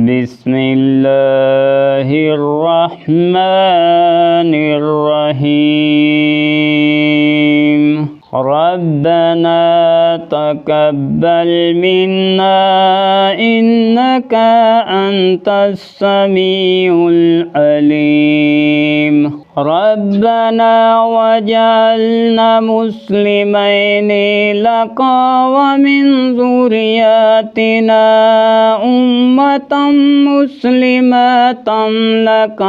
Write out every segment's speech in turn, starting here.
بسم الله الرحمن الرحيم ربنا تقبل منا إنك أنت السميع العليم ربنا وجعلنا مسلمين لك ومن ذرياتنا أمة مسلمة لك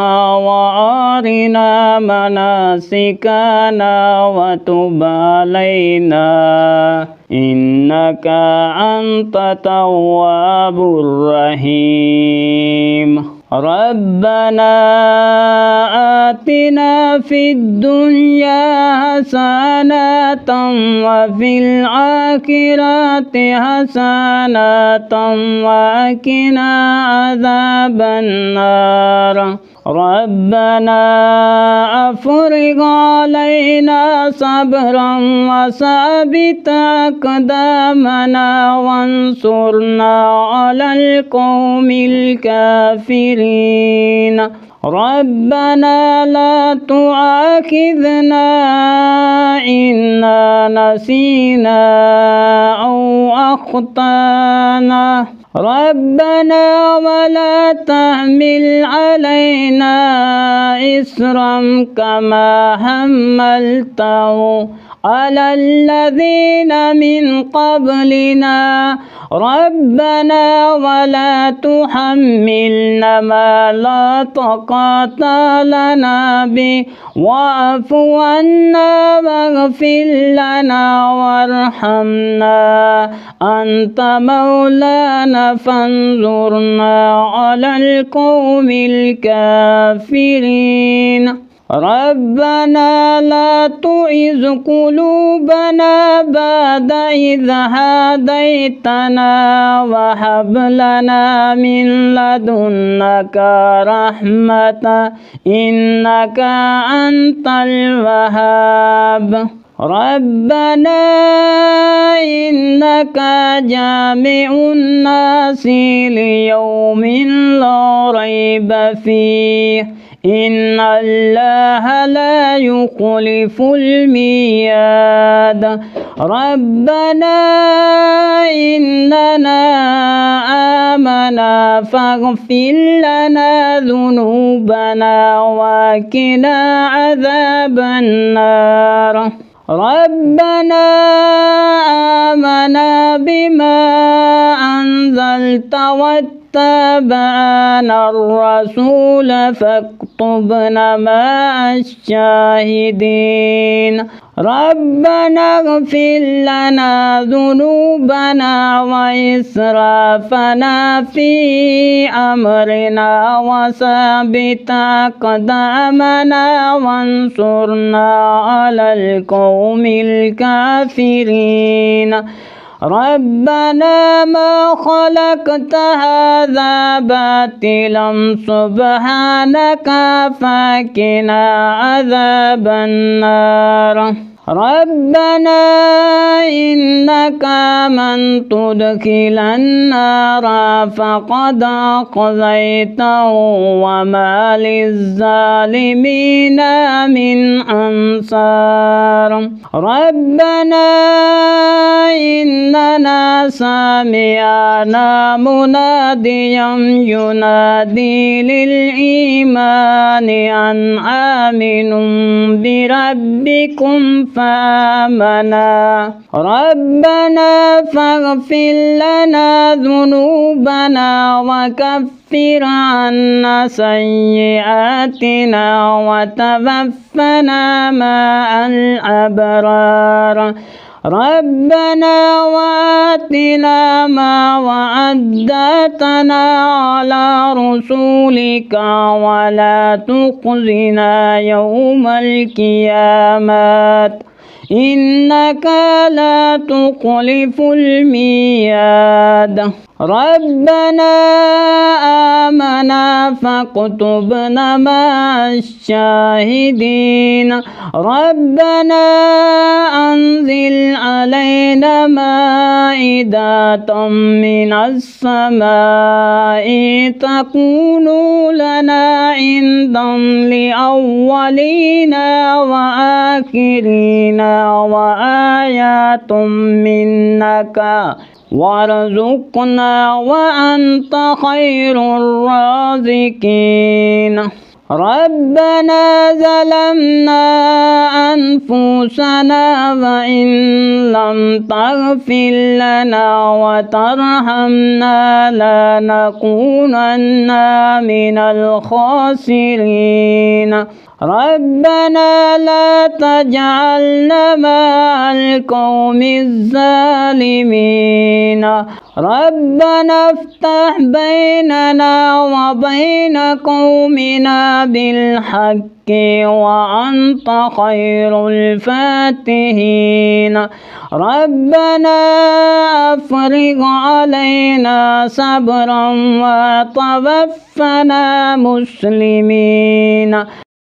وأرنا مناسكنا وتب علينا إنك أنت التواب الرحيم ربنا آتنا في الدنيا حسنة وفي الآخرة حسنة وقنا عذاب النار ربنا أفرغ علينا صبرا وثبت أقدامنا وانصرنا على القوم الكافرين ربنا لا تؤاخذنا إن نسينا أو أخطأنا ربنا ولا تحمل علينا إصرا كما حملته على الذين من قبلنا ربنا ولا تحملنا ما لا طاقة لنا به واعف عنا واغفر لنا وارحمنا أنت مولانا فانظرنا على القوم الكافرين ربنا لا تُزِغْ قلوبنا بعد إذ هديتنا وهب لنا من لدنك رحمة إنك أنت الوهاب ربنا إنك جامع الناس ليوم لا ريب فيه إن الله لا يخلف الميعاد ربنا إننا آمنا فاغفر لنا ذنوبنا وقنا عذاب النار ربنا آمنا بما أنزلت واتبعنا الرسول فاكتبنا مع الشاهدين ربنا اغفر لنا ذنوبنا وإسرافنا في أمرنا وثبت أقدامنا وانصرنا على القوم الكافرين ربنا ما خلقت هذا باطلا سبحانك فقنا عذاب النار ربنا إنك من تدخل النار فقد أخزيته وما للظالمين من أنصار ربنا إننا سمعنا مناديا ينادي للإيمان أن آمنوا بربكم فآمنا ربنا فاغفر لنا ذنوبنا وكفر عنا سيئاتنا وتوفنا مع الأبرار ربنا وآتنا ما وعدتنا على رسولك ولا تخزنا يوم القيامة إنك لا تخلف الميعاد ربنا آمنا ربنا فاكتبنا مع الشاهدين ربنا أنزل علينا مائدة من السماء تكون لنا عيدا لأولنا وآخرنا وآيات منك وارزقنا وأنت خير الرازقين ربنا ظلمنا أنفسنا وإن لم تغفر لنا وترحمنا لنكونن من الخاسرين ربنا لا تجعلنا مع القوم الظالمين ربنا افتح بيننا وبين قومنا بالحق وأنت خير الفاتحين ربنا أفرغ علينا صبرا وتوفنا مسلمين